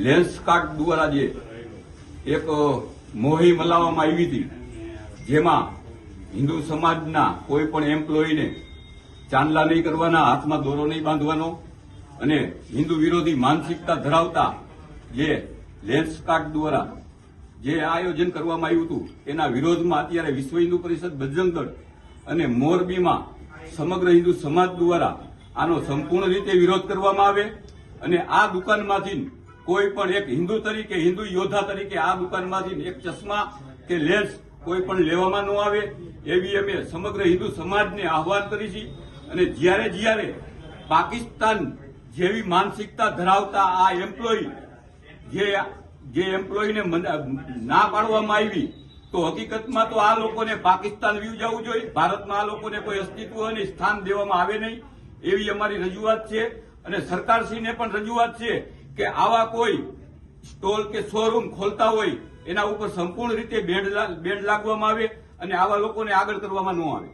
Lens card દ્વારા જે એક મોહી મલાવવામાં આવી હતી, જેમાં હિન્દુ સમાજના કોઈ પણ એમ્પ્લોયીને ચાંદલા નહીં કરવાના, હાથમાં દોરો નહીં બાંધવાનો અને હિન્દુ વિરોધી માનસિકતા ધરાવતા જે લેન્સ કાર્ડ દ્વારા જે આયોજન કરવામાં આવ્યું હતું, એના વિરોધમાં અત્યારે વિશ્વ હિન્દુ પરિષદ બજરંગ દળ અને મોરબીમાં સમગ્ર હિન્દુ સમાજ દ્વારા આનો સંપૂર્ણ રીતે વિરોધ કરવામાં આવે અને આ દુકાનમાંથી કોઈ પણ એક હિન્દુ તરીકે, હિન્દુ યોદ્ધા તરીકે આ દુકાનમાંથી એક ચશ્મા કે લેન્સ કોઈ પણ લેવામાં ન આવે એવી અમે સમગ્ર હિન્દુ સમાજને આહવાન કરી છે. અને જ્યારે પાકિસ્તાન જેવી માનસિકતા ધરાવતા આ એમ્પ્લોયી જે એમ્પ્લોયીને ના પાડવામાં આવી, તો હકીકતમાં તો આ લોકોને પાકિસ્તાન વ્યુ જવું જોઈએ. ભારતમાં આ લોકોને કોઈ અસ્તિત્વ અને સ્થાન દેવામાં આવે નહીં એવી અમારી રજૂઆત છે. અને સરકારશ્રીને પણ રજૂઆત છે કે આવા કોઈ સ્ટોલ કે શોરૂમ ખોલતા હોય એના ઉપર સંપૂર્ણ રીતે બેન્ડ લાગવામાં આવે અને આવા લોકોને આગળ કરવામાં ન આવે.